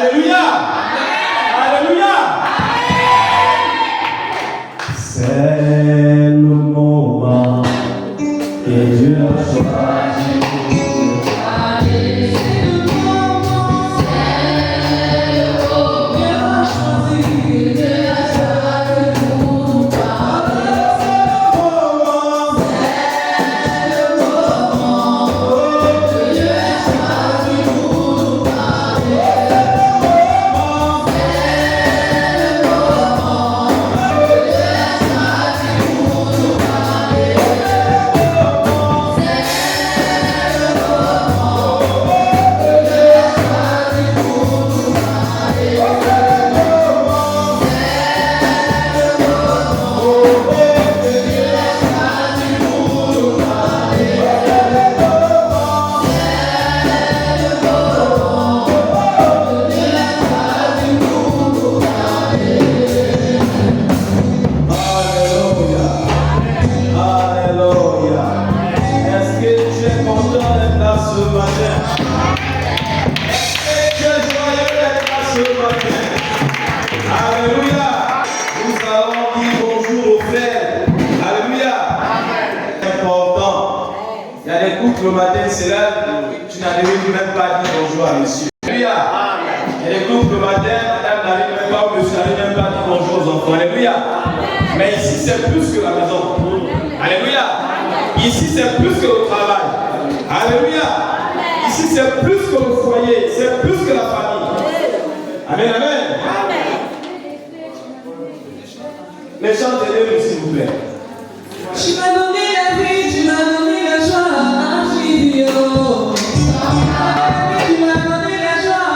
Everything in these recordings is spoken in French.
Alléluia. Alléluia. C'est le moment que Dieu a choisi. Le matin, c'est là, tu n'arrives même pas à dire bonjour à monsieur. Alléluia. Il y a des groupes le matin, madame n'arrive même pas, monsieur n'arrive même pas à dire bonjour aux enfants. Alléluia. Mais ici, c'est plus que la maison. Alléluia. Ici, c'est plus que le travail. Alléluia. Ici, c'est plus que le foyer, c'est plus que la famille. Amen, amen. Les chants de Dieu, s'il vous plaît. Tu m'as donné la vie, tu m'as donné la joie. Tu m'as donné la joie,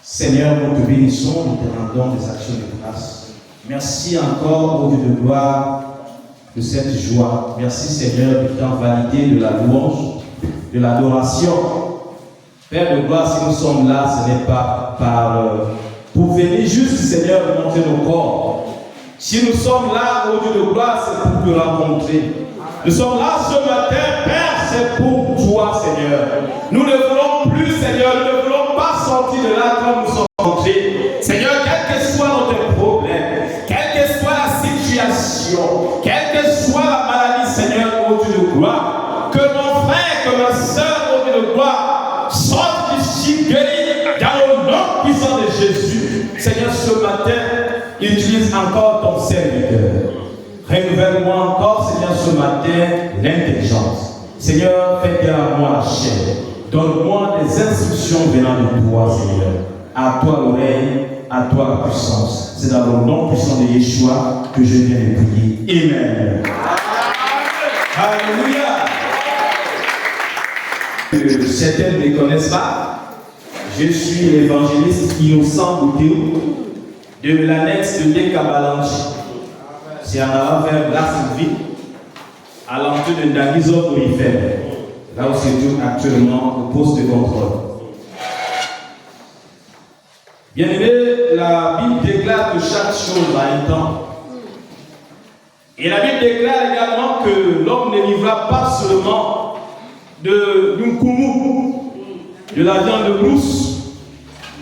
Seigneur, nous te bénissons, nous te rendons des actions de grâce. Merci encore au Dieu de gloire de cette joie. Merci Seigneur du temps validé de la louange, de l'adoration. Père de gloire, si nous sommes là, ce n'est pas pour venir juste Seigneur montrer nos corps. Si nous sommes là au Dieu de gloire, c'est pour te rencontrer. Nous sommes là ce matin, Père, c'est pour toi Seigneur. Nous ne voulons plus Seigneur, nous ne voulons pas sortir de là comme nous sommes entrés. Seigneur, quel que soit notre problème, quelle que soit la situation, quelle que soit la maladie, Seigneur, au Dieu de gloire, que mon frère, que ma soeur, au Dieu de gloire, sorte d'ici guéri dans le nom puissant de Jésus. Seigneur, ce matin, utilise encore ton serviteur. Renouvelle-moi encore, Seigneur, ce matin, l'intelligence. Seigneur, fais à moi la chair. Donne-moi des instructions venant de toi, Seigneur. À toi l'oreille, à toi la puissance. C'est dans le nom puissant de Yeshua que je viens de prier. Amen. Alléluia. que certains ne me connaissent pas, je suis l'évangéliste Innocent Bouteo de l'annexe de Dekabalanchi. C'est en allant vers Glassville, à l'entrée de Ndagizo Orifère, là où se trouve actuellement au poste de contrôle. Bien aimé, la Bible déclare que chaque chose a un temps. Et la Bible déclare également que l'homme ne vivra pas seulement de l'unkumu, de la viande de brousse,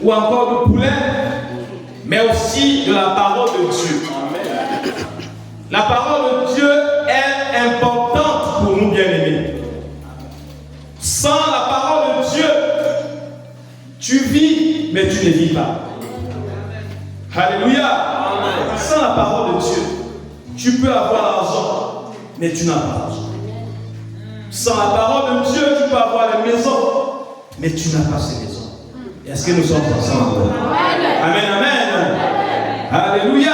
ou encore de poulet, mais aussi de la parole de Dieu. Amen. La parole de Dieu est importante pour nous, bien-aimés. Sans la parole de Dieu, tu vis, mais tu ne vis pas. Alléluia. Amen. Sans la parole de Dieu, tu peux avoir l'argent, mais tu n'as pas l'argent. Sans la parole de Dieu, tu peux avoir les maisons, mais tu n'as pas ces maisons. Est-ce que nous sommes ensemble? Amen, amen. Alléluia.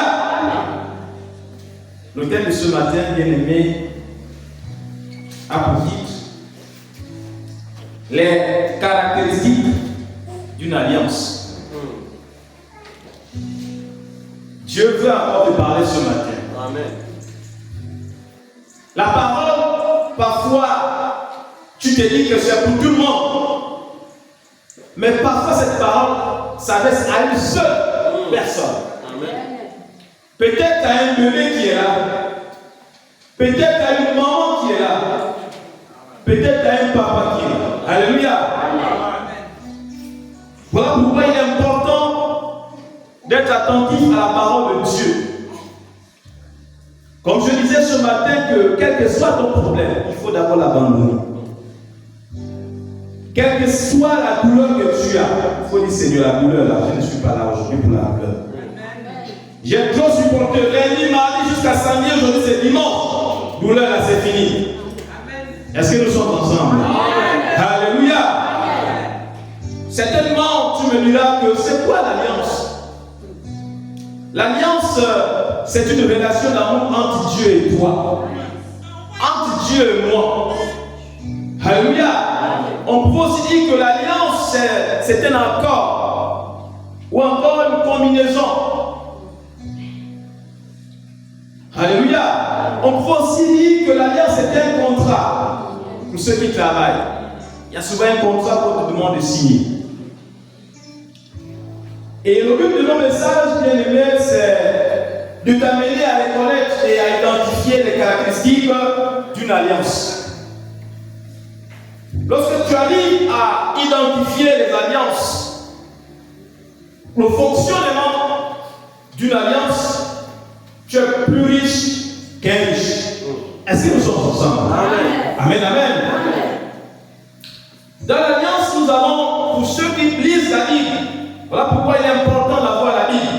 Le thème de ce matin, bien aimé, a pour titre les caractéristiques d'une alliance. Dieu veut encore te parler ce matin. Amen. La parole, parfois, tu te dis que c'est pour tout le monde. Mais parfois, cette parole s'adresse à une seule personne. Amen. Peut-être à un bébé qui est là. Peut-être à une maman qui est là. Peut-être à un papa qui est là. Alléluia. Amen. Voilà pourquoi il est important d'être attentif à la parole de Dieu. Comme je disais ce matin que quel que soit ton problème, il faut d'abord l'abandonner. Quelle que soit la douleur que tu as, il faut dire Seigneur, la douleur là, je ne suis pas là aujourd'hui pour la douleur. J'ai trop supporté lundi, mardi jusqu'à samedi, aujourd'hui c'est dimanche. Douleur là, c'est fini. Est-ce que nous sommes ensemble? Alléluia. Certainement, tu me diras que c'est quoi l'alliance? L'alliance, c'est une relation d'amour entre Dieu et toi. Entre Dieu et moi. Alléluia. On peut aussi dire que l'alliance, c'est un accord. Ou encore une combinaison. Alléluia. On peut aussi dire que l'alliance, c'est un contrat. Pour ceux qui travaillent. Il y a souvent un contrat qu'on te demande de signer. Et le but de nos messages, bien aimés, c'est de t'amener à reconnaître et à identifier les caractéristiques d'une alliance. Lorsque tu arrives à identifier les alliances, le fonctionnement d'une alliance, tu es plus riche qu'un riche. Est-ce que nous sommes ensemble? Amen. Amen, amen. Dans l'alliance, nous avons, pour ceux qui lisent la Bible, voilà pourquoi il est important d'avoir la Bible.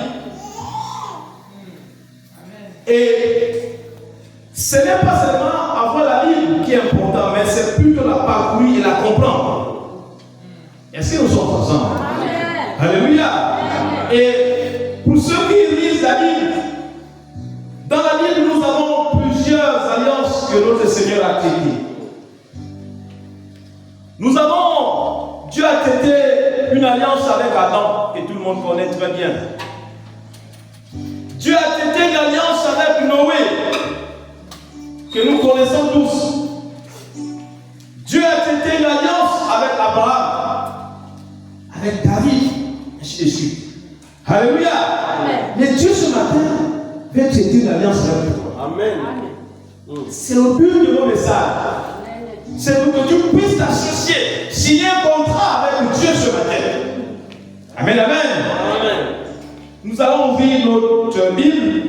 Et ce n'est pas seulement avoir la Bible qui est important, mais c'est plutôt la parcourir et la comprendre. Est-ce que nous sommes ensemble? Amen. Alléluia. Amen. Et pour ceux qui lisent la Bible, dans la Bible, nous avons plusieurs alliances que notre Seigneur a traitées. Nous avons, Dieu a traité une alliance avec Adam, que tout le monde connaît très bien. Dieu a traité une alliance avec Noé, que nous connaissons tous. Dieu a traité une alliance avec Abraham, avec David, ainsi de suite. Alléluia. Amen. Mais Dieu ce matin veut traiter une alliance avec toi. Amen. C'est le but de nos messages. C'est pour que tu puisses t'associer, signer un contrat avec Dieu ce matin. Amen, amen. Amen. Nous allons ouvrir notre Bible.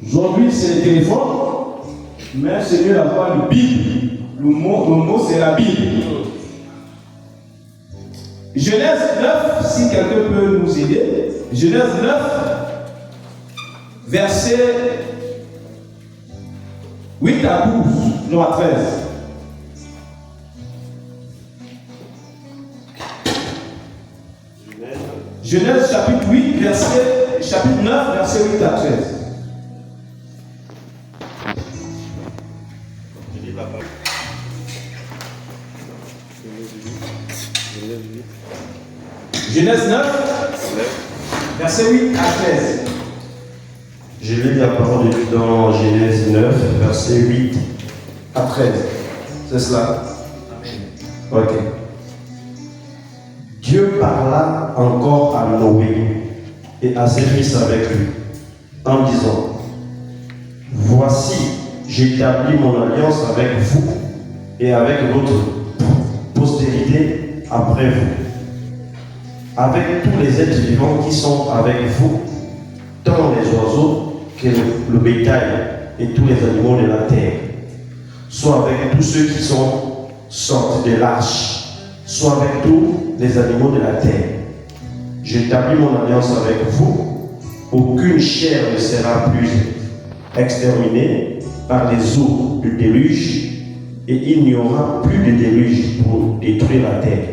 Aujourd'hui, c'est le téléphone, mais c'est mieux d'avoir une Bible. Le mot, c'est la Bible. Genèse 9, si quelqu'un peut nous aider. Genèse 9, verset 8 à 12, non à 13. Genèse chapitre 8, chapitre 9, verset 8 à 13. Genèse 9, verset 8 à 13. Je lis la parole de Dieu dans Genèse 9, verset 8 à 13. C'est cela? Ok. Dieu parla encore à Noé et à ses fils avec lui, en disant: Voici, j'établis mon alliance avec vous et avec votre postérité après vous, avec tous les êtres vivants qui sont avec vous, tant les oiseaux que le bétail et tous les animaux de la terre, soit avec tous ceux qui sont sortis de l'arche, soit avec tous les animaux de la terre. J'établis mon alliance avec vous, aucune chair ne sera plus exterminée par les eaux du déluge, et il n'y aura plus de déluge pour détruire la terre.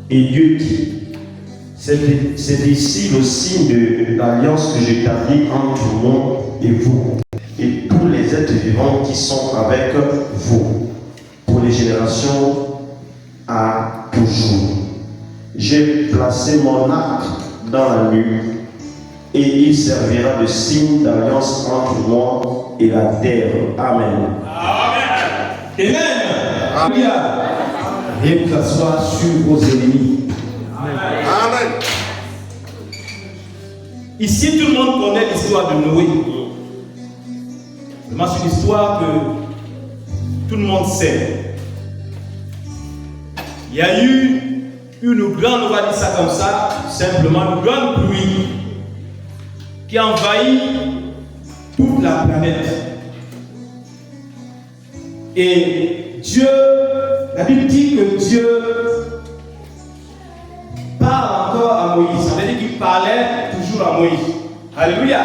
Et Dieu dit: c'est ici le signe de l'alliance que j'établis entre moi et vous, et tous les êtres vivants qui sont avec vous, pour les générations à toujours. J'ai placé mon arc dans la nuit, et il servira de signe d'alliance entre moi et la terre. Amen. Amen. Alléluia. Et vous asseoir sur vos ennemis. Amen. Ici, tout le monde connaît l'histoire de Noé. C'est une histoire que tout le monde sait. Il y a eu une grande, on va dire ça comme ça, simplement une grande pluie qui a envahi toute la planète. Et Dieu, la Bible dit que Dieu parle encore à Moïse. Ça veut dire qu'il parlait toujours à Moïse. Alléluia.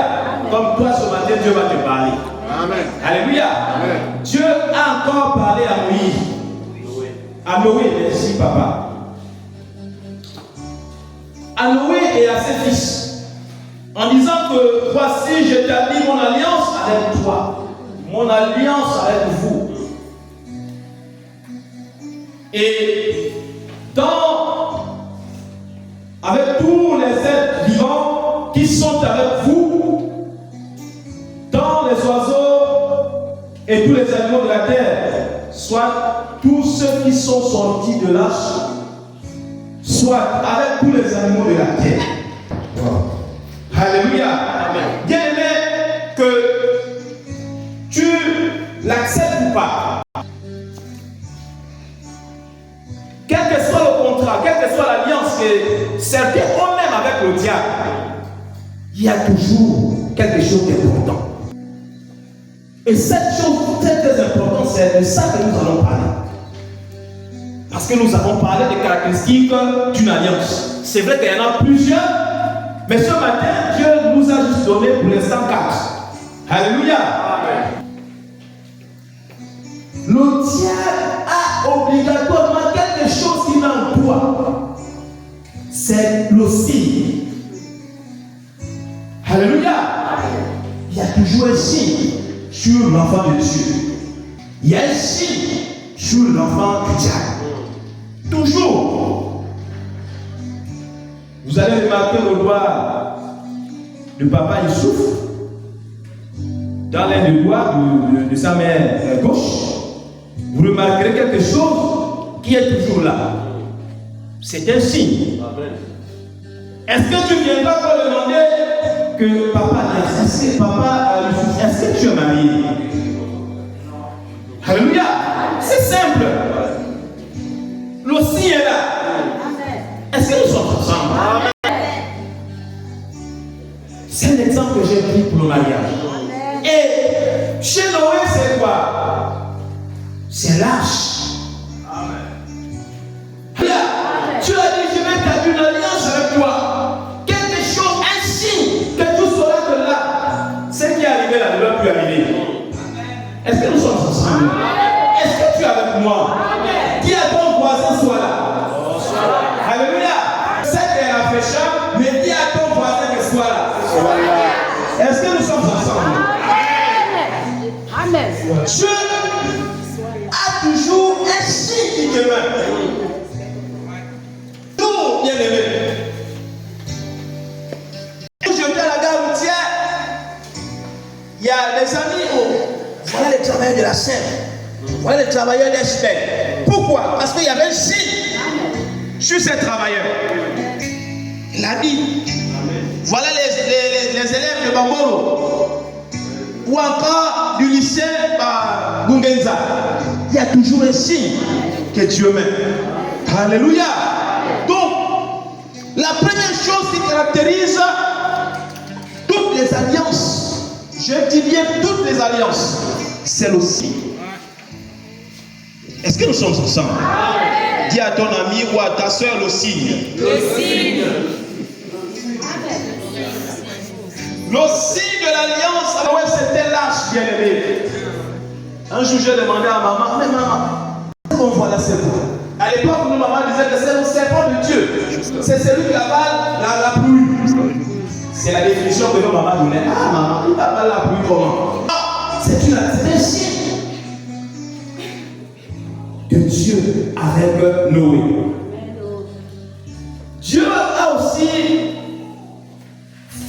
Comme toi ce matin, Dieu va te parler. Amen. Alléluia. Amen. Dieu a encore parlé à Moïse. À Noé, merci papa. À Noé et à ses fils. En disant que voici, j'établis mon alliance avec toi. Mon alliance avec vous. Et avec tous les êtres vivants qui sont avec vous, dans les oiseaux et tous les animaux de la terre, soit tous ceux qui sont sortis de l'arche, soit avec tous les animaux de la terre. Wow. Alléluia. Amen. Bien aimé, que tu l'acceptes ou pas, quel que soit le contrat, quelle que soit l'alliance que certains ont même avec le diable, il y a toujours quelque chose d'important. Et cette chose très importante, c'est de ça que nous allons parler. Parce que nous avons parlé des caractéristiques d'une alliance. C'est vrai qu'il y en a plusieurs, mais ce matin, Dieu nous a juste donné pour l'instant 4. Alléluia. Amen. Le diable a obligatoirement quelque chose qui l'emploie. C'est le signe. Alléluia. Il y a toujours un signe sur l'enfant de Dieu. Il y a un signe sur l'enfant du diable. Toujours. Vous allez remarquer le doigt de papa Youssouf dans l'un des doigts de sa main gauche. Vous remarquerez quelque chose qui est toujours là. C'est un signe. Est-ce que tu viendras pour demander que papa, est-ce que tu es marié? Alléluia. C'est simple. Le signe est là. Est-ce que nous sommes ensemble? C'est un exemple que j'ai pris pour le mariage. Et chez Noé, c'est quoi? C'est l'arche. Amen. Tu as dit, je vais établir une alliance avec toi. Quelque chose, un signe, que tu sauras que là, ce qui est arrivé là ne va plus arriver. Est-ce que nous sommes ensemble? Est-ce que tu es avec moi? Dis à ton voisin, sois là. Alléluia. C'est qu'elle a fait ça, mais dis à ton voisin que soit là. Est-ce que nous sommes ensemble? Amen. Dieu a toujours un signe qui demeure. travailleurs de la scène. Voilà les travailleurs d'espèce. Pourquoi? Parce qu'il y avait un signe sur ces travailleurs. Il a dit, voilà les élèves de Bamboro ou encore du lycée Gungenza. Il y a toujours un signe que Dieu met. Alléluia. Donc, la première chose qui caractérise toutes les alliances, je dis bien toutes les alliances, c'est le signe. Est-ce que nous sommes ensemble? Dis à ton ami ou à ta soeur le signe. Le signe. Le signe de l'alliance, ah ouais, c'était lâche, bien aimé. Un jour, j'ai demandé à maman, mais maman, qu'on voit la serpent. À l'époque, nous, maman disait que c'est le serpent de Dieu. C'est celui qui avale la pluie. C'est la définition que nos mamans donnaient. Ah, maman, il avale la pluie comment? Ah, c'est un signe de Dieu avec Noé. Dieu a aussi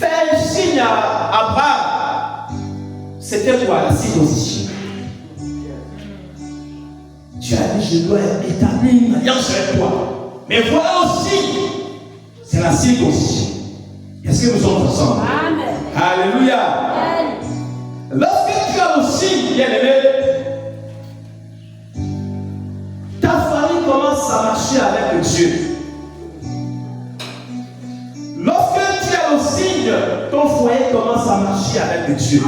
fait un signe à Abraham. C'était quoi? La circoncision. Dieu a dit, je dois établir une alliance avec toi. Mais voilà aussi, c'est la circoncision. Est-ce que nous sommes ensemble? Amen. Alléluia. Amen. Lorsque tu as aussi, bien aimé, ta famille commence à marcher avec Dieu. Lorsque tu as le signe, ton foyer commence à marcher avec Dieu.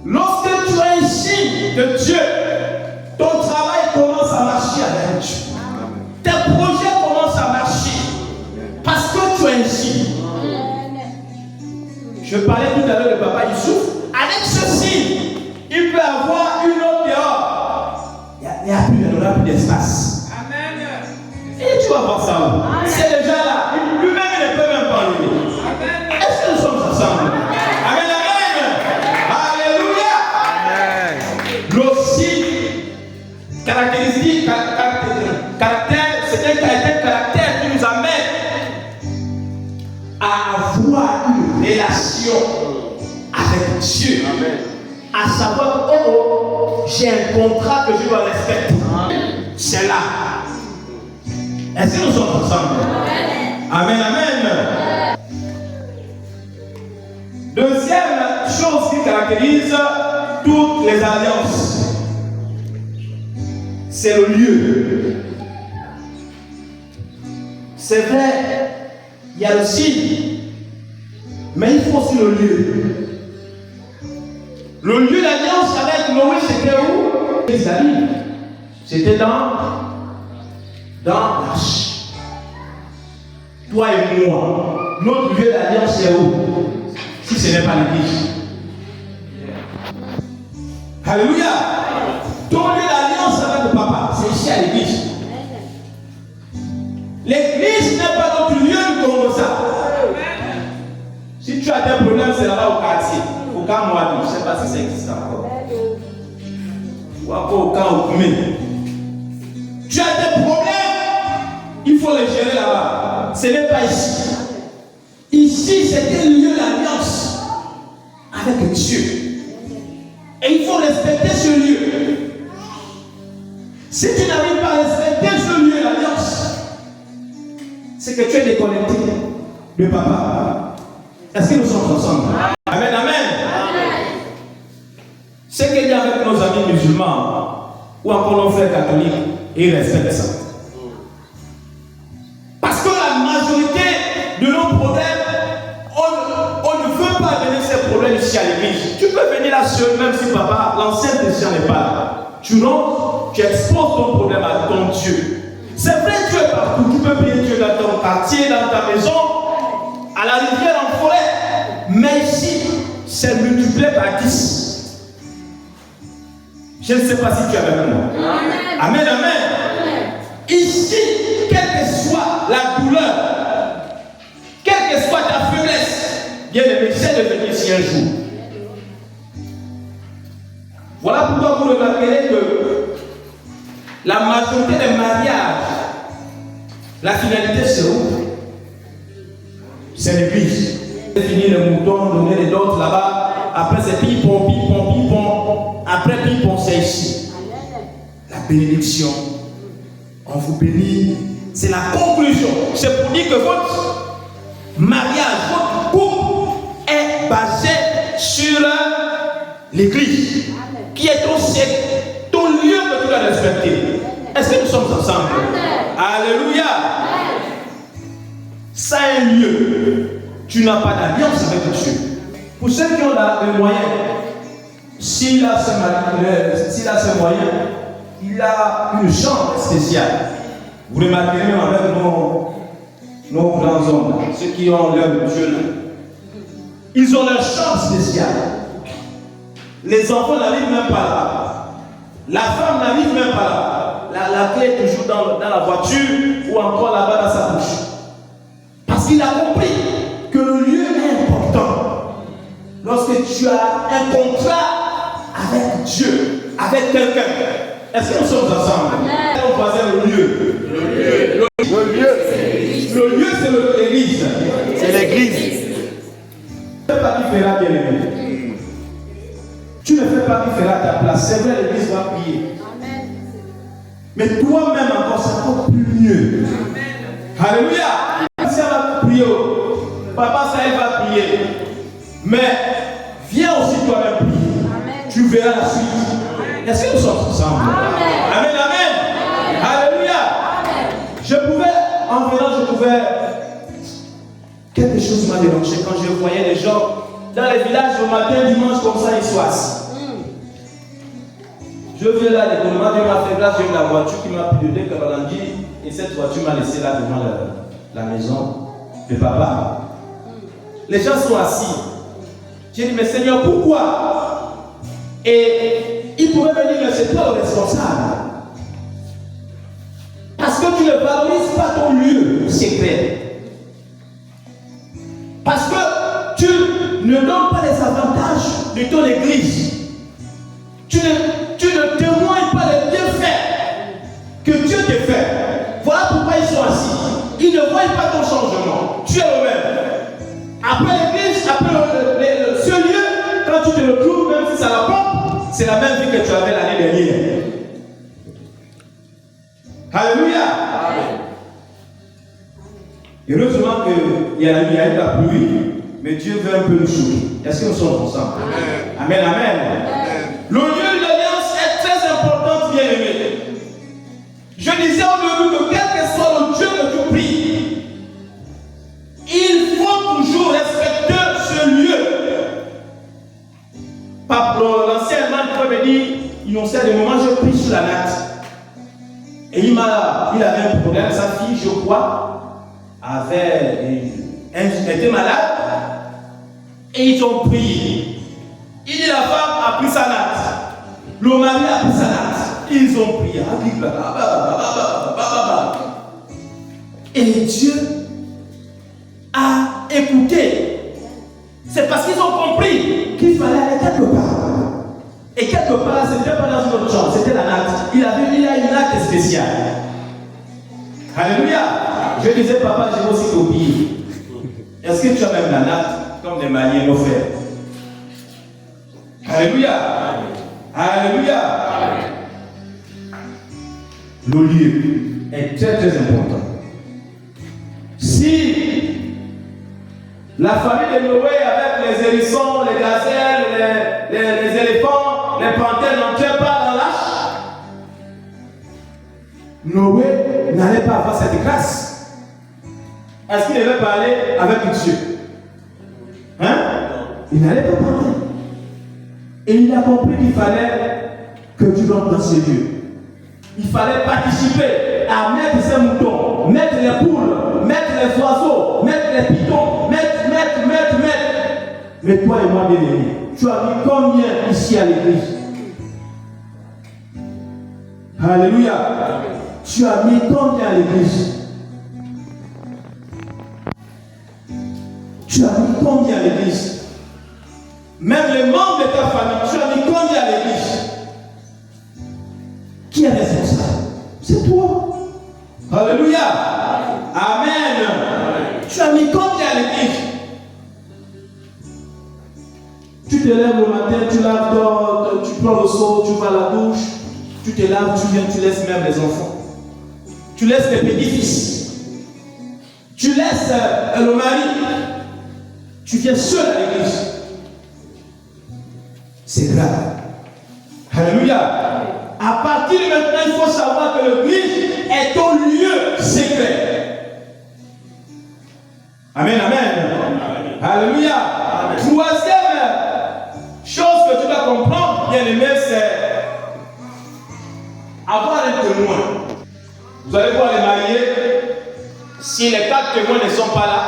Lorsque tu as un signe de Dieu, ton travail commence à marcher avec Dieu. Tes projets commencent à marcher parce que tu as un signe. Je parlais tout à l'heure de Papa Youssouf. Avec ce signe, il peut avoir une autre dehors. Il n'y a plus d'espace. Amen. Et tu vas voir ça. C'est déjà là. Lui-même, il ne peut même pas lui. Est-ce que nous sommes ensemble? Amen, amen. Alléluia. Le signe caractéristique, caractère, c'est un caractère qui nous amène à avoir une relation avec Dieu. Amen. À savoir, oh, j'ai un contrat que je dois respecter. C'est là. Est-ce que nous sommes ensemble? Amen, amen. Deuxième chose qui caractérise toutes les alliances, c'est le lieu. C'est vrai, il y a le signe, mais il faut aussi le lieu. Le lieu d'alliance avec Noé, c'était où? Isaïe. C'était dans l'arche. Toi et moi, notre lieu d'alliance, c'est où? Si ce n'est pas l'église. Alléluia. Ton lieu d'alliance avec le papa, c'est ici à l'église. L'église n'est pas notre lieu de conversation. Si tu as des problèmes, c'est là-bas au quartier. Au cas moi, je ne sais pas si ça existe encore. Ou encore au cas où tu as des problèmes, il faut les gérer là-bas. Ce n'est pas ici. Ici, c'est un lieu d'alliance avec Dieu. Et il faut respecter ce lieu. Si tu n'arrives pas à respecter ce lieu d'alliance, c'est que tu es déconnecté de papa. Est-ce que nous sommes ensemble? Amen, amen. Ce qu'il y a avec nos amis musulmans ou encore nos frères catholiques, ils respectent ça. Parce que la majorité de nos problèmes, on ne veut pas amener ces problèmes ici à l'église. Tu peux venir là seul, même si papa, l'ancien chrétien n'est pas là. Tu rentres, tu exposes ton problème à ton Dieu. C'est vrai, Dieu est partout. Tu peux prier Dieu dans ton quartier, dans ta maison, à la rivière, en forêt. Mais ici, c'est multiplié par 10. Je ne sais pas si tu es avec moi. Amen, amen. Amen. Ici, quelle que soit la douleur, quelle que soit ta faiblesse, bien aimé, c'est de venir ici un jour. Voilà pourquoi vous remarquerez que la majorité des mariages, la finalité c'est où? C'est l'église. Finir les moutons, donner les dots là-bas. Après c'est ping-pong, ping-pong, ping-pong. Après, puis pensez ici. La bénédiction. On vous bénit. C'est la conclusion. C'est pour dire que votre mariage, votre couple est basé sur l'église. Qui est ton lieu que tu dois respecter. Est-ce que nous sommes ensemble? Alléluia. Ça est un lieu. Tu n'as pas d'alliance avec Dieu. Pour ceux qui ont les moyens, s'il a ce moyen, il a une chambre spéciale. Vous remarquerez même avec nos grands hommes, ceux qui ont leur Dieu, ils ont leur chambre spéciale. Les enfants n'arrivent même pas là. La femme n'arrive même pas là. La clé est toujours dans la voiture ou encore là-bas dans sa bouche. Parce qu'il a compris que le lieu est important. Lorsque tu as un contrat avec Dieu, avec quelqu'un, est-ce que nous sommes ensemble? On va dire le lieu. Le lieu, c'est l'église. C'est l'église. Tu ne fais pas qui fera bien aimé. Tu ne fais pas qui fera ta place. C'est vrai, l'église va prier. Mais toi-même encore, c'est encore plus mieux. Alléluia. Si elle va prier, papa, ça elle va prier. Mais viens aussi toi-même prier. Tu verras la suite. Est-ce que nous sommes ensemble? Amen, amen. Alléluia. En venant, je pouvais. Quelque chose m'a dérangé quand je voyais les gens dans les villages au matin, dimanche, comme ça, ils sont assis. Je viens là, l'économie, Dieu m'a fait grâce, j'ai eu la voiture qui m'a pris de deux Kabalandi, et cette voiture m'a laissé là devant la maison de papa. Les gens sont assis. J'ai dit, mais Seigneur, pourquoi? Et il pourrait me dire, mais c'est toi le responsable. Parce que tu ne valorises pas ton lieu secret. Parce que tu ne donnes pas les avantages de ton église. Tu ne témoignes pas les bienfaits que Dieu te fait. Voilà pourquoi ils sont assis. Ils ne voient pas ton changement. Tu es le même. Après l'église, après ce lieu, quand tu te retrouves, même si ça la pompe, c'est la même vie que tu avais l'année dernière. Alléluia. Heureusement qu'il y a eu de la pluie, mais Dieu veut un peu nous choquer. Est-ce que nous sommes ensemble? Amen, amen. Amen. Le lieu de l'alliance est très important, bien aimé. Je disais au début que quel que soit le Dieu que tu pries, il faut toujours respecter ce lieu. L'ancien man pouvait me dire, il en sait des moments, je prie sur la natte. Et il avait un problème, sa fille, je crois, était malade. Et ils ont prié. Il dit la femme a pris sa natte. Le mari a pris sa natte. Ils ont prié. Et Dieu a écouté. C'est parce qu'ils ont compris qu'il fallait aller quelque part. Et quelque part, ce n'était pas dans une autre chambre, c'était la natte. Il a une natte spéciale. Alléluia. Je disais, papa, j'ai aussi copié. Est-ce que tu as même la natte comme des Maliens l'ont fait? Alléluia. Alléluia. Le lieu est très très important. Si la famille de Noé avec les hérissons, les gazelles, les éléphants, les panthères n'entraient pas dans l'arche, Noé n'allait pas avoir cette grâce. Est-ce qu'il devait parler avec Dieu? Hein? Il n'allait pas parler. Et il a compris qu'il fallait que Dieu rentre dans ses lieux. Il fallait participer à mettre ses moutons, mettre les poules, mettre les oiseaux, mettre les pitons, mettre. Mais toi et moi, bien aimé, tu as mis combien ici à l'église? Alléluia. Tu as mis combien à l'église? Tu as mis combien à l'église? Même les membres de ta famille, tu as mis combien à l'église? Qui est responsable? C'est toi. Alléluia. Amen. Tu as mis combien à l'église? Tu te lèves le matin, tu prends le seau, tu vas à la douche, tu te laves, tu viens, tu laisses même les enfants. Tu laisses les petits-fils. Tu laisses le mari. Tu viens seul à l'église. C'est grave. Alléluia. À partir de maintenant, il faut savoir que l'église est au lieu secret. Amen, amen. Alléluia. Troisième chose que tu dois comprendre, bien aimé, c'est avoir un témoin. Vous allez voir les mariés, si les 4 témoins ne sont pas là,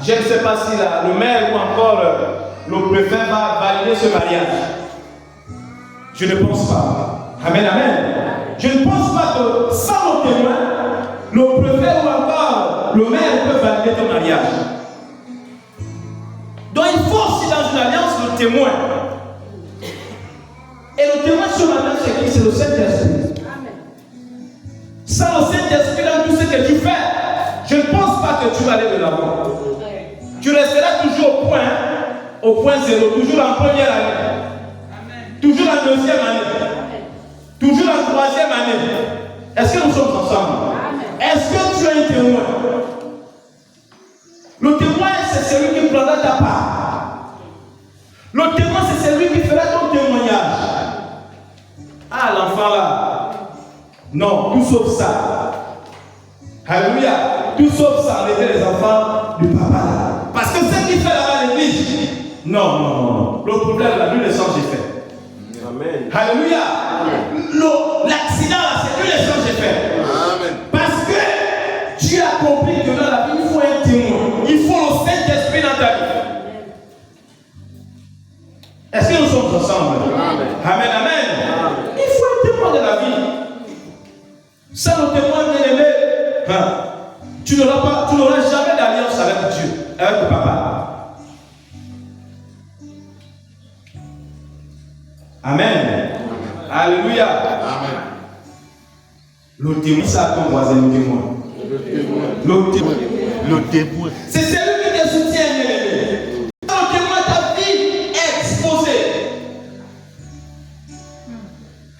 je ne sais pas si le maire ou encore le préfet va valider ce mariage. Je ne pense pas. Amen, amen. Je ne pense pas que sans le témoin, le préfet ou encore le maire peut valider ton mariage. Donc il faut aussi dans une alliance le témoin. Et le témoin sur l'alliance, c'est qui? C'est le Saint-Esprit. Sans le Saint-Esprit dans tout ce que tu fais, je ne pense pas que tu vas aller de l'avant. Tu resteras toujours au point zéro, toujours en première année, toujours en deuxième année, toujours en troisième année. Est-ce que nous sommes ensemble? Est-ce que tu as un témoin? Le témoin, c'est celui qui prendra ta part. Le témoin, c'est celui qui fera ton témoignage. Ah, l'enfant là. Non, tout sauf ça. Alléluia. Tout sauf ça, enlever les enfants du papa là. Parce que ce qu'il fait là-bas à l'église, non. Le problème là, lui, le sang j'ai fait. Amen. Alléluia. L'accident là, c'est lui le sang j'ai fait. Amen. Parce que tu as compris que dans la vie, il faut un témoin. Il faut le Saint-Esprit dans ta vie. Est-ce que nous sommes ensemble? Amen. Amen, amen. Il faut un témoin de la vie. Sans le témoin bien aimé, tu n'auras jamais d'alliance avec Dieu, avec le papa. Amen. Alléluia. Amen. Le témoin, c'est à ton voisin, le témoin. Le témoin. C'est celui qui te soutient, bien aimé. Quand le témoin, ta vie est exposée.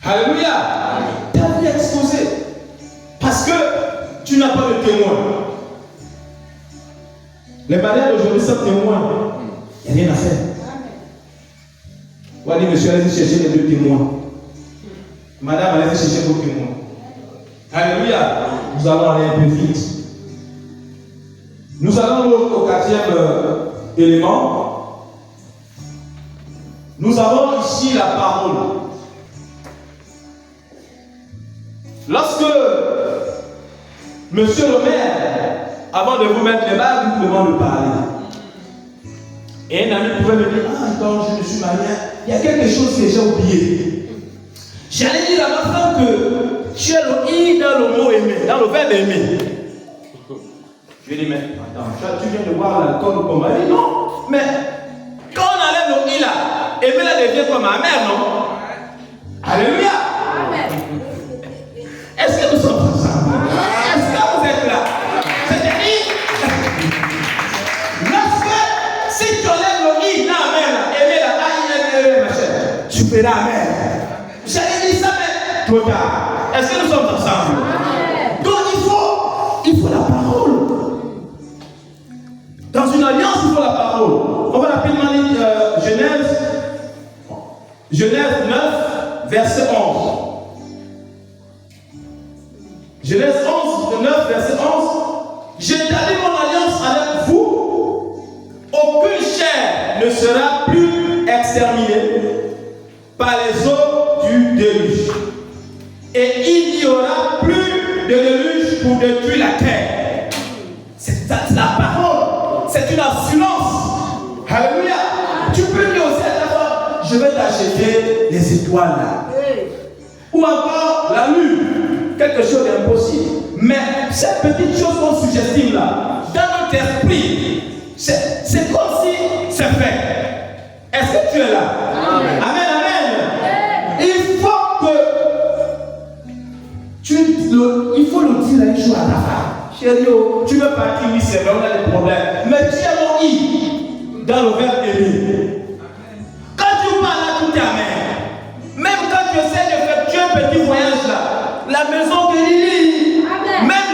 Alléluia. Ta vie est exposée. Parce que tu n'as pas de témoin. Les mariages d'aujourd'hui sont témoins. Il n'y a rien à faire. On va dire, monsieur, allez chercher les 2 témoins. Madame, allez chercher vos témoins. Alléluia. Nous allons aller un peu vite. Nous allons au 4e élément. Nous avons ici la parole. Lorsque monsieur le maire, avant de vous mettre les balles, vous demande de parler. Et un ami pouvait me dire, quand je me suis marié, il y a quelque chose que j'ai oublié. J'allais dire à ma femme que tu as le i dans le mot aimer, dans le verbe aimer. Je lui ai dit, mais attends, tu viens de voir l'alcool comme m'a dit, non. Mais quand on enlève le i là, aimer là devient comme ma mère, non? Alléluia. Est-ce que nous sommes ensemble? Est-ce que vous êtes là? C'est-à-dire, lorsque, si tu enlèves le i, non, amen, aimer la machin, tu feras amen. J'allais dire ça, mais trop tard. Est-ce que nous sommes ensemble? Donc il faut la parole. Dans une alliance, il faut la parole. On va rapidement lire Genèse 9, verset 11. Genèse 9, verset 11. J'établis mon alliance avec vous. Aucune chair ne sera plus exterminée par les eaux du déluge. Et il n'y aura plus de déluge pour détruire la terre. C'est la parole. C'est une assurance. Alléluia. Tu peux dire aussi à ta femme, je vais t'acheter les étoiles là. Ou encore la lune. Quelque chose d'impossible. Mais cette petite chose qu'on suggestive là, dans notre esprit, c'est comme si c'est fait. Est-ce que tu es là? Amen. Amen, amen. Il faut que il faut le dire un jour à ta femme. Chérie, tu veux partir, oui, c'est vrai, on a des problèmes. Mais tu as mon i dans le verbe aimer. Quand tu parles là, tout est amen. Mais petit voyage là, la maison de Lily, même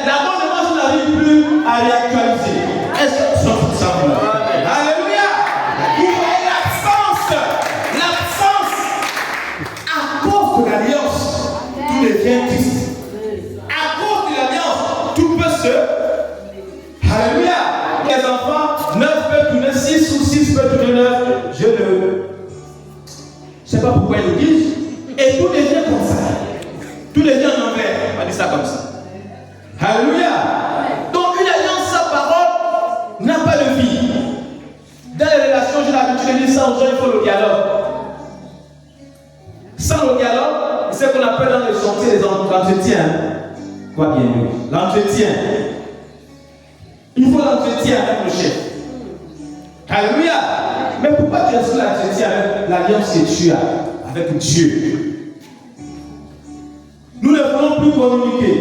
l'abonnement, je n'arrive plus à réactualiser. Est-ce que nous sommes ensemble? Alléluia. Vous voyez l'absence à cause de l'alliance, tout devient triste. À cause de l'alliance, tout peut se. Alléluia. Les enfants, 9 peuvent tourner 6 ou 6 peuvent tourner 9. Je ne sais pas pourquoi ils le disent. Et tout devient comme ça. Tout devient en envers. On va dire ça comme ça. Alléluia. Donc une alliance sans parole n'a pas de vie. Dans les relations, j'ai l'habitude de dire ça aux gens, il faut le dialogue. Sans le dialogue, c'est ce qu'on appelle dans les chantiers l'entretien. Quoi bien mieux? L'entretien. Il faut l'entretien avec le chef. Alléluia. Mais pourquoi tu as sur l'entretien avec l'alliance que tu as avec Dieu? Nous ne voulons plus communiquer.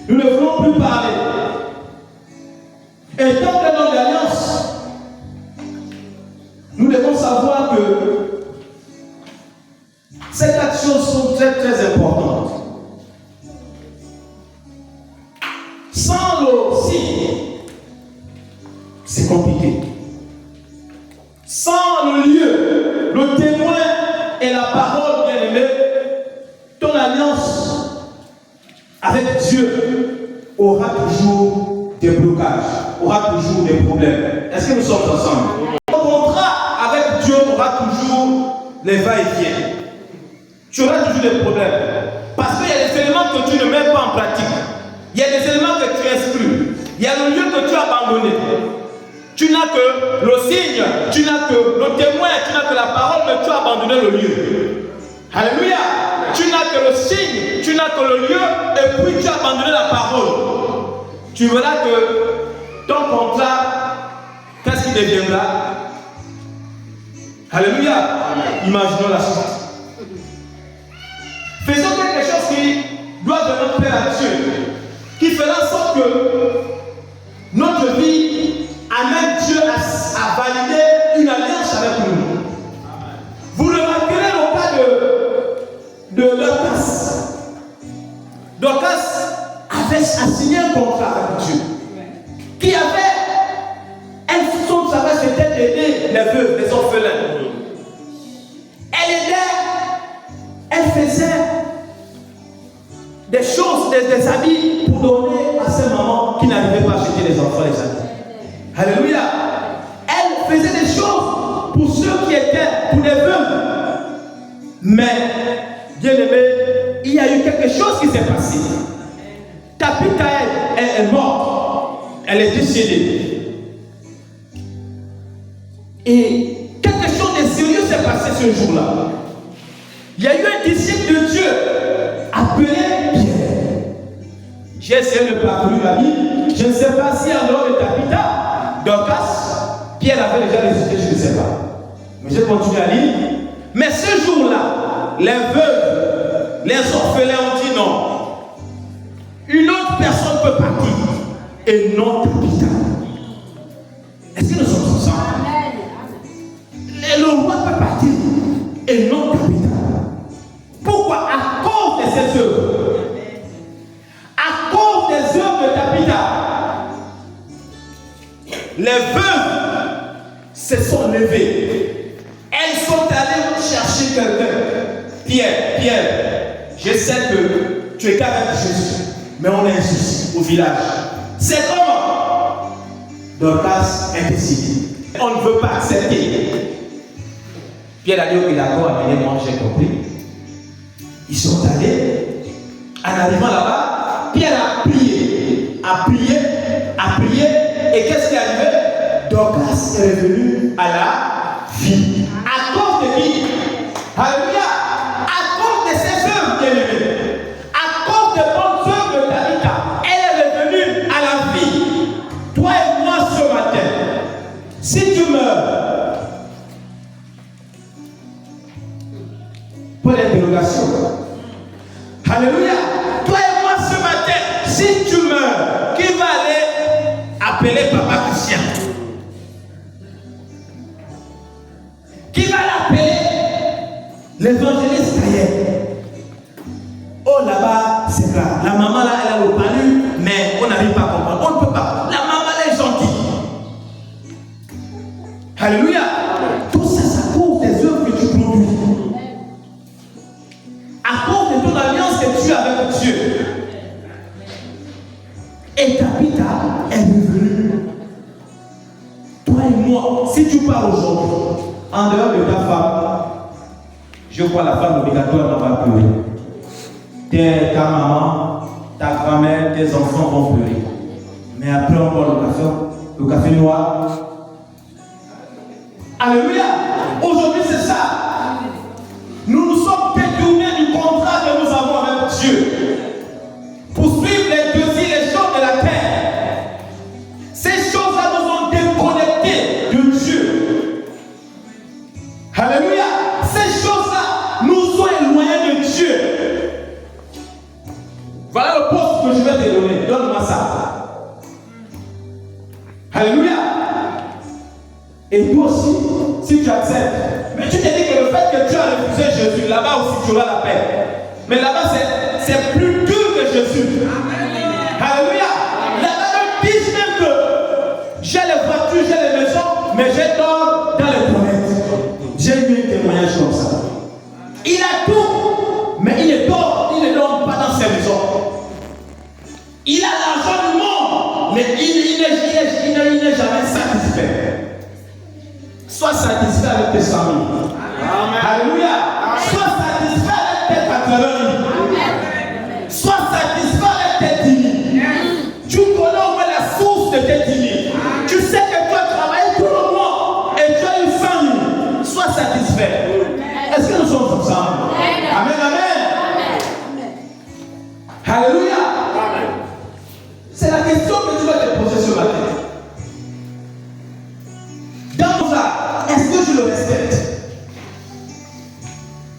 Nous ne voulons plus parler. Et tant que dans l'alliance, nous devons savoir que ces 4 choses sont très très importantes. Sans le signe, c'est compliqué. Sans le lieu, le témoin et la parole bien-aimée, ton alliance avec Dieu aura toujours des blocages, aura toujours des problèmes. Est-ce que nous sommes ensemble? Ton contrat avec Dieu aura toujours les va-et-vient. Tu auras toujours des problèmes. Parce qu'il y a des éléments que tu ne mets pas en pratique. Il y a des éléments que tu exclus. Il y a le lieu que tu as abandonné. Tu n'as que le signe, tu n'as que le témoin, tu n'as que la parole, mais tu as abandonné le lieu. Alléluia. Tu n'as que le signe, tu n'as que le lieu, et puis tu as abandonné la parole. Tu verras que ton contrat, qu'est-ce qui deviendra? Alléluia. Imaginons la suite. Faisons quelque chose qui doit vraiment plaire à Dieu, qui fera en sorte que notre vie amène Dieu à valider une alliance avec nous. Vous remarquerez le cas de Dorcas. Dorcas avait signé un contrat avec Dieu. Qui avait, son travail c'était d'aider les veuves, les orphelins. Elle aidait, elle faisait des choses, des habits pour donner à ces mamans qui n'arrivaient pas à acheter les enfants les habits. Alléluia. Elle faisait des choses pour ceux qui étaient, pour les veuves. Mais, bien aimé, il y a eu quelque chose qui s'est passé. Tabitha est morte. Elle est décédée. Et quelque chose de sérieux s'est passé ce jour-là. Il y a eu un disciple de Dieu appelé Pierre. J'ai essayé de parcourir la Bible. Je ne sais pas si en dehors de Tabitha, Dorcas, Pierre avait déjà résisté, je ne sais pas. Mais j'ai continué à lire. Mais ce jour-là, les veuves, les orphelins ont dit non. Une autre personne peut partir. Et non Tabitha. Est-ce que nous sommes ensemble? Le roi peut partir. Et non Tabitha. Pourquoi? À cause de ces œuvres. À cause des œuvres de Tabitha. Les veuves se sont levées. Elles sont allées chercher quelqu'un. Pierre, je sais que tu es avec Jésus, mais on a un souci au village. C'est comment? Dorcas est décidé. On ne veut pas accepter. Pierre a dit ok, d'accord, amenez-moi, j'ai compris. Ils sont allés. En arrivant là-bas, Pierre a prié. Et qu'est-ce qui est arrivé? Dorcas est revenu à la vie. À cause de qui? Alléluia. À cause de ses œuvres, bien-aimés. À cause de bonnes œuvres de Tabitha, elle est revenue à la vie. Toi et moi ce matin, si tu meurs, pour l'interrogation. Alléluia. Toi et moi ce matin, si tu meurs, qui va aller appeler Papa Christian? Qui va l'appeler l'évangéliste Taïeb? Oh là-bas, c'est grave. La maman là, elle a le palu, mais on n'arrive pas à comprendre. On ne peut pas. La maman là est gentille. Alléluia. Tout ça, ça cause des œuvres que tu produis. À cause de ton alliance que tu as avec Dieu. Et Tabitha est revenue. Toi et moi, si tu pars aujourd'hui, en dehors de ta femme, je crois la femme obligatoire va pleurer. Ta maman, ta grand-mère, tes enfants vont pleurer. Mais après on boit le café noir. Alléluia. Aujourd'hui c'est ça. Nous nous sommes détournés du contrat que nous avons avec Dieu. Pour suivre les désirs, les choses de la terre. Ces choses-là nous ont déconnectés de Dieu. Alléluia. Ces choses-là nous ont éloignés de Dieu. Voilà le poste que je vais te donner. Donne-moi ça. Alléluia. Et toi aussi, si tu acceptes, mais tu te dis que le fait que tu as refusé Jésus, là-bas aussi tu auras la paix. Mais là-bas, c'est plus dur que Jésus. Alléluia. Là-bas, ils disent même que j'ai les voitures, j'ai les maisons, mais j'ai dors dans les toilettes. J'ai eu un témoignage comme ça. Il a tout, mais il ne dort pas dans ses maisons. Il a l'argent du monde, mais il n'est jamais satisfait. Sois satisfait avec tes 100 000. Alléluia. Sois satisfait avec tes 80 000. Sois satisfait avec tes 10 000. Tu connais au moins la source de tes 10 000. Tu sais que tu as travaillé tout le mois et tu as eu 100 000. Sois satisfait. Est-ce que nous sommes ensemble? Amen, amen. Alléluia. C'est la question que tu dois te poser ce matin. Dans ça, est-ce que je le respecte?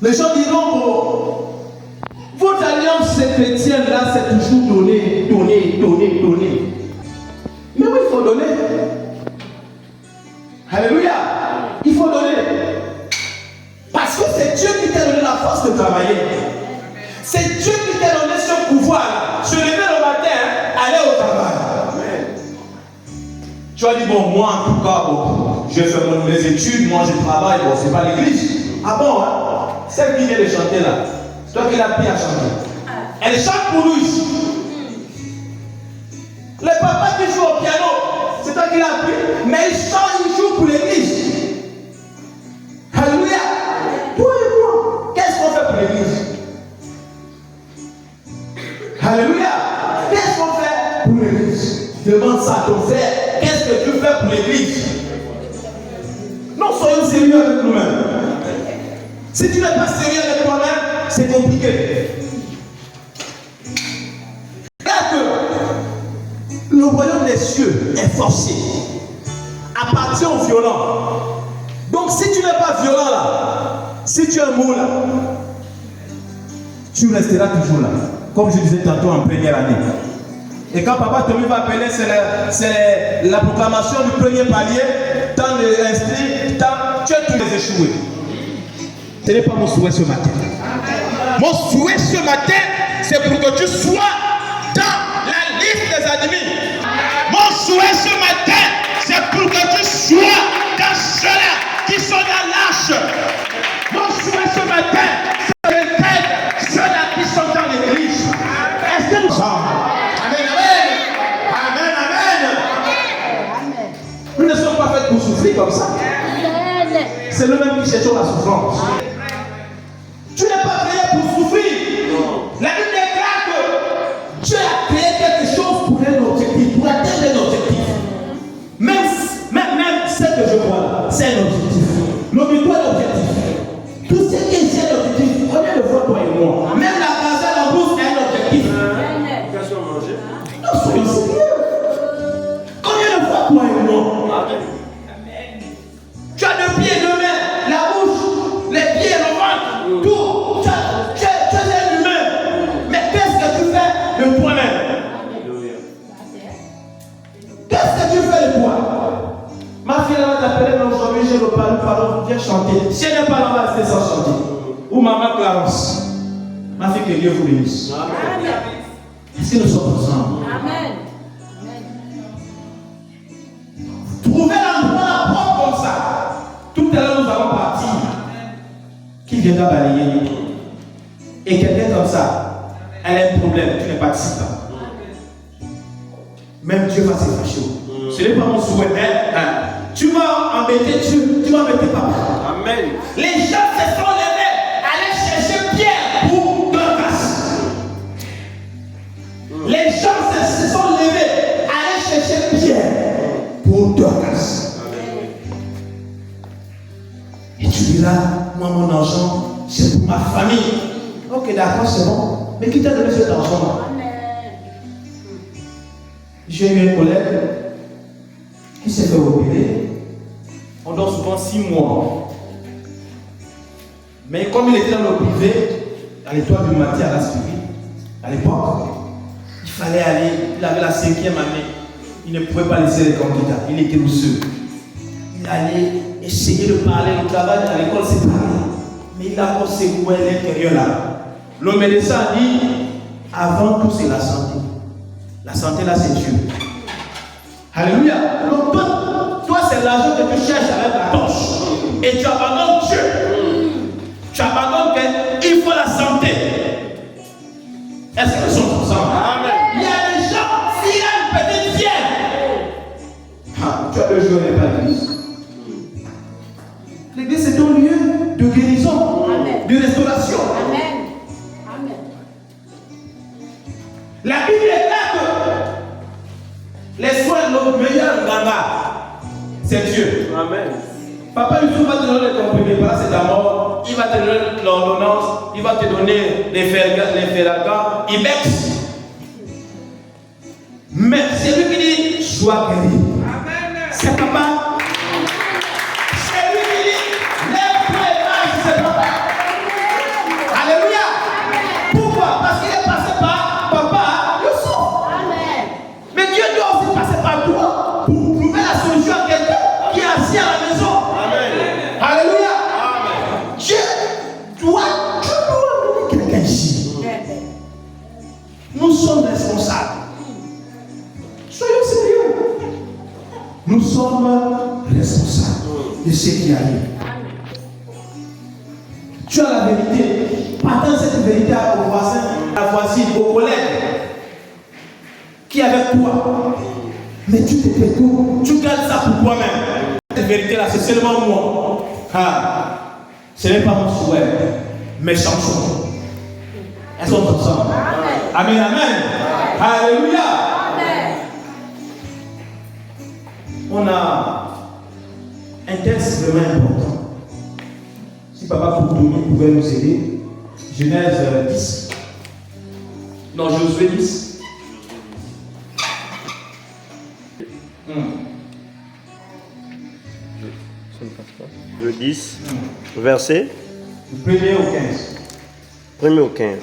Les gens diront que votre alliance chrétienne là, c'est toujours donner. Mais oui, il faut donner. Alléluia. Il faut donner. Parce que c'est Dieu qui t'a donné la force de travailler. C'est Dieu qui t'a donné ce pouvoir. Se lever le matin, aller au travail. Tu as dit, bon, moi en tout cas, bon, je fais mes études, moi je travaille, bon, c'est pas l'église. Ah bon, hein? Celle qui vient de chanter là, c'est toi qui l'as pris à chanter. Elle chante pour nous ici. Le papa qui joue au piano, c'est toi qui l'as pris, mais il chante, il joue pour l'église. Alléluia. Toi et moi, qu'est-ce qu'on fait pour l'église? Alléluia. Qu'est-ce qu'on fait pour l'église? Demande ça à ton frère. Qu'est-ce que tu fais pour l'église? Non, soyons sérieux avec nous-mêmes. Si tu n'es pas sérieux avec toi-même, c'est compliqué. Regarde que le royaume des cieux est forcé, appartient aux violents. Donc si tu n'es pas violent là, si tu es un mot là, tu resteras toujours là. Comme je disais tantôt en première année. Et quand Papa Tommy va appeler, c'est la proclamation du premier palier, tant d'inscrits, tu es tous les échoués. Ce n'est pas mon souhait ce matin. Mon souhait ce matin, c'est pour que tu sois dans la liste des admis. Mon souhait ce matin, c'est pour que tu sois dans ceux-là qui sont dans l'arche. Mon souhait ce matin, c'est d'être ceux-là qui sont dans l'église. Est-ce que nous sommes? Nous ne sommes pas faits pour souffrir comme ça. C'est le même qui cherche la souffrance. Tu n'es pas créé pour souffrir. La Bible déclare que Dieu a créé quelque chose pour un objectif, pour atteindre un objectif. Même ce que je vois là, c'est un objectif. L'objectif est l'objectif. Tout ce qui est un objectif, combien de fois toi et moi? Même la gazelle en bourse est un objectif. Non, soyons sérieux. Combien de fois toi et moi? Tu as deux pieds, deux mains, la bouche, les pieds, le ventre, tout. Tu es un humain. Mais qu'est-ce que tu fais de toi-même? Qu'est-ce que tu fais de toi? Ma fille va t'appeler aujourd'hui, je veux parler, viens chanter. Si elle n'est pas là, on va rester sans chanter. Ou maman Clarence. Ma fille partir, que Dieu vous bénisse. Amen. Est-ce que nous sommes ensemble? Amen. Trouvez l'endroit propre comme ça. Tout à l'heure, nous allons partir. Qui viendra balayer? Et quelqu'un comme ça, elle a un problème, tu ne participes pas. Même Dieu va se fâcher. Ce n'est pas mon souhait. Tu vas embêter Dieu, tu vas embêter papa. Amen. Les gens se sont levés, allaient chercher Pierre pour Dorcas. Les gens se sont levés, allaient chercher Pierre pour Dorcas. Et tu diras, moi mon argent, c'est pour ma famille. Ok, d'accord, c'est bon. Mais qui t'a donné cet argent-là? J'ai eu un collègue qui s'est fait opérer. On donne souvent 6 mois. Mais comme il était dans le privé, à l'étoile du matin à la Spirit, à l'époque, il fallait aller, il avait la 5e année. Il ne pouvait pas laisser les candidats, il était seul. Il allait essayer de parler, le travail à l'école c'est pareil. Mais il a encore secoué l'intérieur là. Le médecin a dit, avant tout c'est la santé. La santé là c'est Dieu. Alléluia. Donc toi c'est l'argent que tu cherches avec la torche. Et tu abandonnes Dieu. Tu abandonnes qu'il faut la santé. Est-ce que nous sommes ensemble? Amen. Il y a des gens, s'il y a une petite fièvre, tu as le jour et pas l'église. L'église c'est un lieu de guérison, amen, de restauration. Amen. Amen. La Bible est là que les soins, le meilleur ganga, c'est Dieu. Amen. Papa Yusuf va te donner les comprimés, c'est d'abord, il va te donner l'ordonnance, il va te donner les ferragans, Ibex. Mais c'est lui qui dit, sois guéri. C'est papa. C'est lui qui dit, lève-toi et marche, c'est papa. Alléluia. Pourquoi? Parce qu'il est passé par papa Yusuf. Mais Dieu doit aussi passer par toi pour trouver la solution à quelqu'un qui est assis à la maison. Alléluia. Amen. Dieu doit amener quelqu'un ici. Nous sommes responsables. Soyons sérieux. Nous sommes responsables de ce qui arrive. Tu as la vérité. Partage cette vérité au voisin, à la voisine, aux collègues qui est avec toi. Mais tu te fais tout. Tu gardes ça pour toi-même. Cette vérité-là, c'est seulement moi. Ce n'est pas mon souhait, mais chanson. Elles sont ensemble. Amen, amen. Alléluia. On a un texte vraiment important. Si papa Poutouni pouvait nous aider, Genèse 10. Non, Josué 10. Le 10, verset Du 1er au 15. 1er au 15.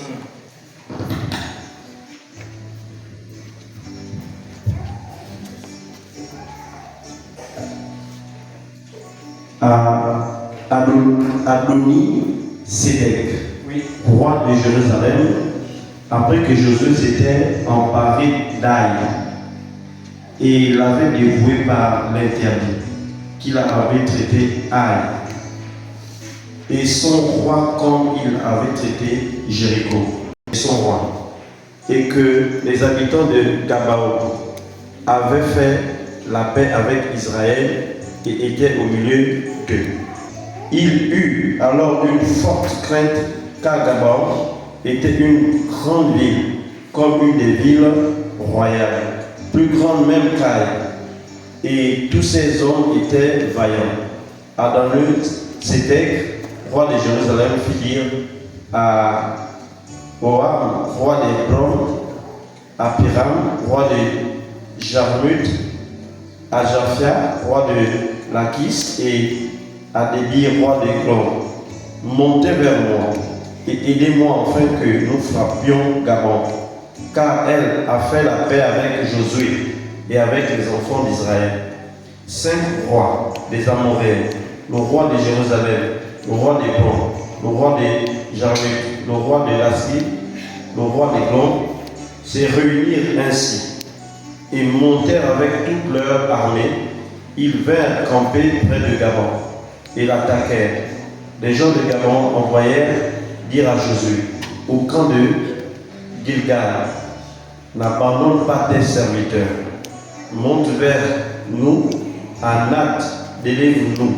Adoni-Sédec, roi de Jérusalem, après que Josué s'était emparé d'Aï et l'avait dévoué par l'Interdit, qu'il avait traité Aï, et son roi comme il avait traité Jéricho, et son roi, et que les habitants de Gabaon avaient fait la paix avec Israël et étaient au milieu d'eux. Il eut alors une forte crainte car Gabaon était une grande ville, comme une des villes royales, plus grande même qu'Aï. Et tous ces hommes étaient vaillants. Adoni-Sédec, roi de Jérusalem, fit dire à Horam, roi d'Hébron, à Piram, roi de Jarmuth, à Japhia, roi de Lachis, et à Débi, roi de Glon, montez vers moi et aidez-moi afin que nous frappions Gabon, car elle a fait la paix avec Josué et avec les enfants d'Israël. 5 rois des Amoréens, le roi de Jérusalem, le roi d'Hébron, le roi de Jarmuth, le roi de Lassi le roi d'Églon, se réunirent ainsi. Ils montèrent avec toute leur armée. Ils vinrent camper près de Gabon et l'attaquèrent. Les gens de Gabon envoyèrent dire à Josué, au camp de Gilgal, n'abandonne pas tes serviteurs, monte vers nous à Nath, délivre-nous.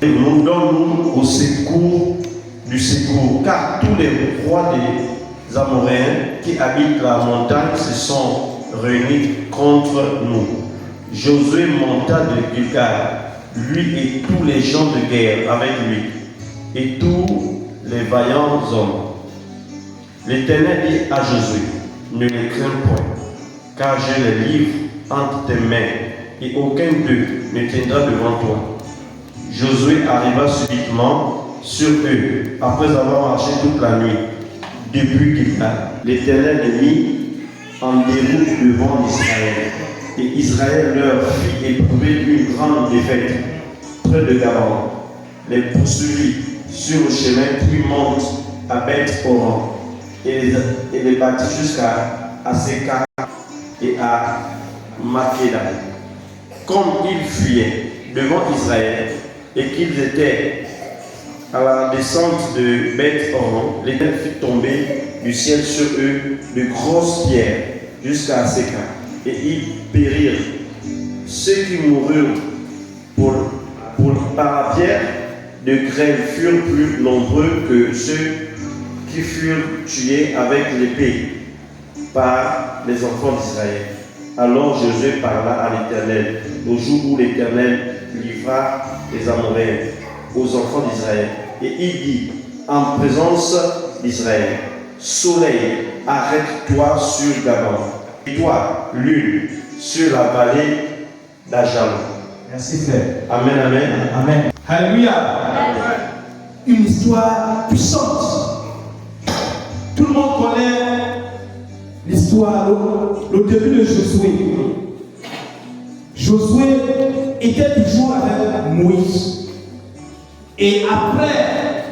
Nous donne-nous au secours du secours, car tous les rois des Amoréens qui habitent la montagne se sont réunis contre nous. Josué monta de Gilgal, lui et tous les gens de guerre avec lui, et tous les vaillants hommes. L'Éternel dit à Josué, ne les crains point, car je les livre entre tes mains, et aucun d'eux ne tiendra devant toi. Josué arriva subitement sur eux, après avoir marché toute la nuit, depuis Gilgal. L'Éternel les mit en déroute devant Israël, et Israël leur fit éprouver une grande défaite près de Gabon. Les poursuivit sur le chemin qui monte à Beth-Horon, et les battit jusqu'à Aseka et à Makeda. Comme ils fuyaient devant Israël et qu'ils étaient à la descente de Beth-Horon, l'Éternel fit tomber du ciel sur eux de grosses pierres jusqu'à Aseka, et ils périrent. Ceux qui moururent par la pierre de grêle furent plus nombreux que ceux qui furent tués avec l'épée par les enfants d'Israël. Alors Josué parla à l'Éternel au jour où l'Éternel livra les Amoréens aux enfants d'Israël. Et il dit en présence d'Israël, soleil, arrête-toi sur Gabon, et toi, lune, sur la vallée d'Ajalon. Merci frère. Amen, amen. Amen. Alléluia. Une histoire puissante. Tout le monde connaît l'histoire, le début de Josué. Josué était toujours avec Moïse. Et après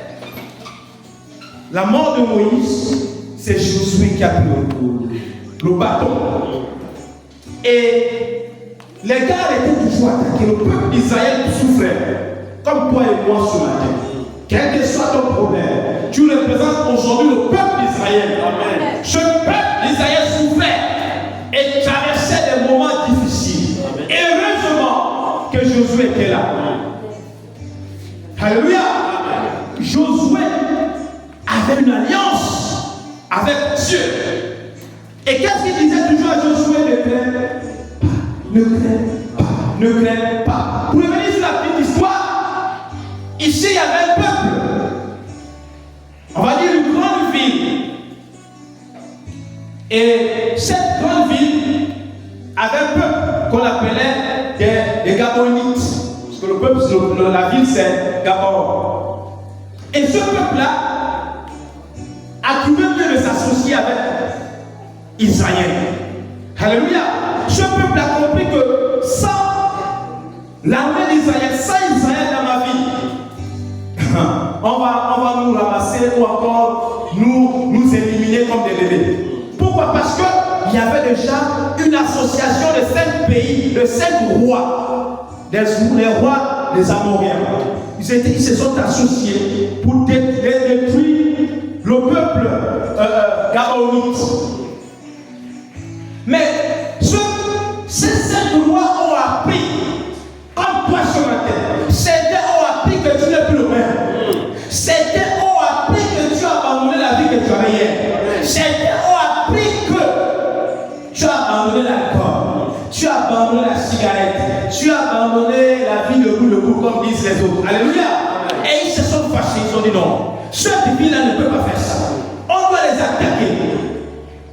la mort de Moïse, c'est Josué qui a pris le bâton. Et les gars étaient toujours attaqués. Le peuple d'Israël souffrait, comme toi et moi ce matin. Quel que soit ton problème, tu représentes aujourd'hui le peuple d'Israël. Amen. Ce peuple d'Israël souffrait et traversait des moments difficiles. Amen. Et heureusement que Josué était là. Alléluia. Josué avait une alliance avec Dieu. Et qu'est-ce qu'il disait toujours à Josué? Ne crains pas, ne crains pas. Pour revenir sur la petite histoire, ici il y avait un peuple, on va dire une grande ville. Et cette grande ville avait un peuple qu'on appelait des Gabonites. Parce que le peuple, la ville c'est Gabon. Et ce peuple-là a trouvé mieux de s'associer avec Israël. Alléluia. Ce peuple a compris que sans l'armée d'Israël, sans Israël dans ma vie, on va nous ramasser ou encore nous éliminer comme des bébés. Pourquoi? Parce qu'il y avait déjà une association de 5 pays, de 5 rois, les rois des Amoréens. Ils se sont associés pour détruire le peuple gabonite. Mais ces 5 rois ont appris, comme toi ce matin, certains ont appris que tu n'es plus le même. Certains ont appris que tu as abandonné la vie que tu avais hier. Certains ont appris que tu as abandonné l'alcool, tu as abandonné la cigarette, tu as abandonné la vie de bout de bout comme disent les autres. Alléluia. Et ils se sont fâchés, ils ont dit non, cette vie-là ne peut pas faire ça. On doit les attaquer.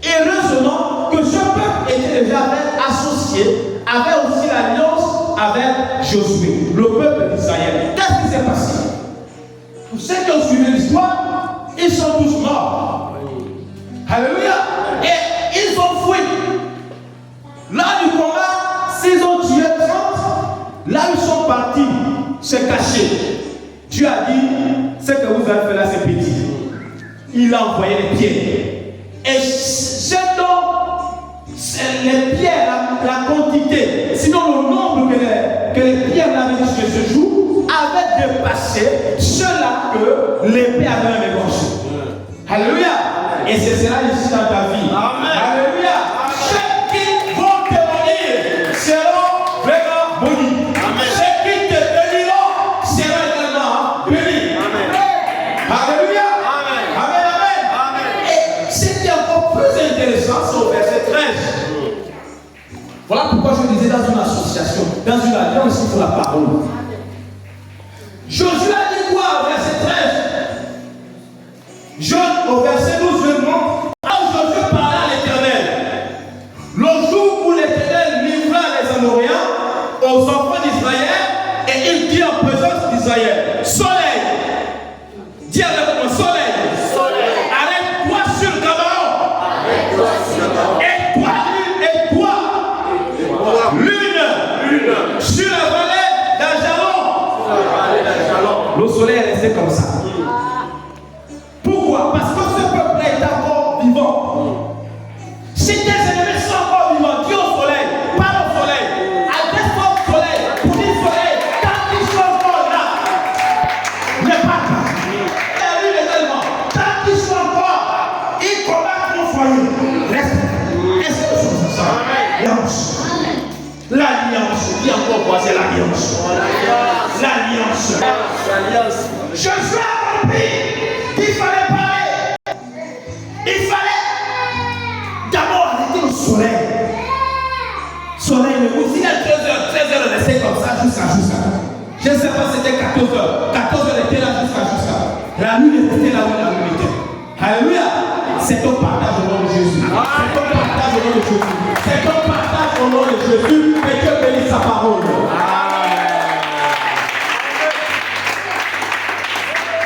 Et heureusement que ce peuple était déjà associé, avait aussi l'alliance avec Josué, le peuple d'Israël. Qu'est-ce qui s'est passé? Tous ceux qui ont suivi l'histoire, ils sont tous morts. Alléluia. Et ils ont fui. Là du combat, s'ils ont tué 30, là ils sont partis se cacher. Dieu a dit, ce que vous avez fait là c'est petit. Il a envoyé les pierres. Et cet homme, les pierres, la quantité, sinon le nombre que les pierres n'avaient jusqu'à ce jour, avait dépassé ceux-là que l'épée avait même ébranché. Alléluia. Et c'est cela ici dans ta vie. Amen. Alléluia. Ceux qui vont te bénir seront vraiment bénis. Ceux qui te béniront seront également bénis. Alléluia. Amen. Et ce qui est encore plus intéressant, c'est au verset 13. Voilà pourquoi je disais dans une association, dans une alliance, il faut la parole. Josué a dit quoi au verset 13? Au verset 12, je demande, Josué parla à l'Éternel. Le jour où l'Éternel livra les Amoréens aux enfants d'Israël, et il dit en présence d'Israël, soleil, dis avec moi, soleil, arrête-toi sur le Gabaon. Et toi, lune, sur la vallée d'Ajalon. Le soleil est resté comme ça. Pourquoi? Parce que ce peuple est encore vivant. Si tes ennemis sont encore vivants, dis au soleil, parle au soleil, adresse-toi au soleil, pour dire soleil, tant qu'ils sont encore là, ne pas pas. La lune également, tant qu'ils sont encore, ils combattent mon foyer. Reste. Est-ce que nous sommes ensemble? L'alliance, dis encore quoi, c'est l'alliance. L'alliance. Je suis accompli. Il fallait parler. Il fallait d'abord arrêter le soleil. Soleil, mais aussi à 13h, rester comme ça jusqu'à. Je ne sais pas si c'était 14h. 14h était là jusqu'à. La lune était là où la lune était. Alléluia. C'est ton partage au nom de Jésus. C'est ton partage au nom de Jésus. C'est ton partage au nom de Jésus.